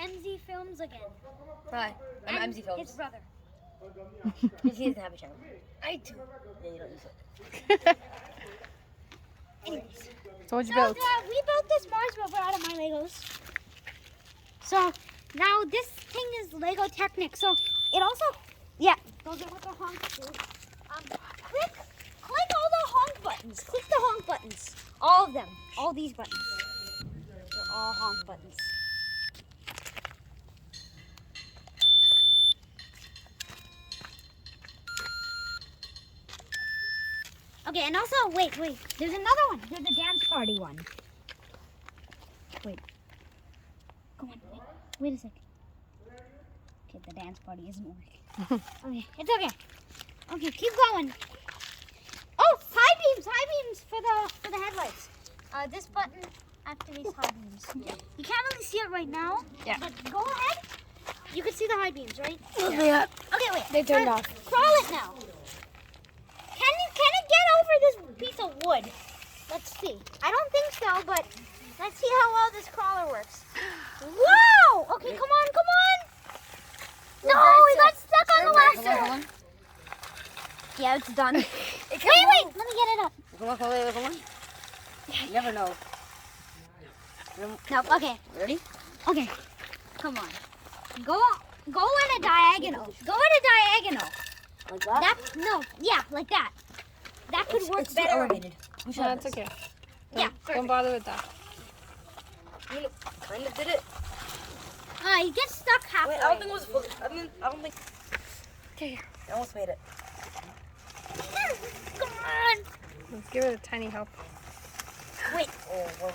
MZ Films again. Hi, I'm And MZ Films. his brother. He doesn't have a channel. I do. Yeah, you don't use it. Anyways. So what'd you So build? we built this Mars rover out of my Legos. So now this thing is Lego Technic. So it also, yeah, goes in with the honk too. Click all the honk buttons. Click the honk buttons. All of them. All these buttons. They're all honk buttons. Okay, and also, wait. There's another one. There's a dance party one. Wait. Come on, wait a sec. Okay, the dance party isn't working. Okay, it's okay. Okay, keep going. Oh, high beams for the headlights. This button activates high beams. You can't really see it right now. Yeah. But go ahead. You can see the high beams, right? Yeah. Okay, wait. They turned off. Crawl it now. Can it get over this piece of wood? Let's see. I don't think so, but let's see how well this crawler works. Wow! Okay, come on. No, it got stuck on the last Hold on. Yeah, it's done. Wait, let me get it up. Hold on. You never know. No, okay. Ready? Okay. Come on. Go in a diagonal. Go in a diagonal. Like that? Like that. That could work It's too better. elevated. We should No, have that's this. okay. Yeah, Don't bother with that. Kind of did it. You get stuck halfway. Wait, I don't think it was fully. I don't think. Okay. I almost made it. Come on. Let's give it a tiny help. Wait. Oh, we're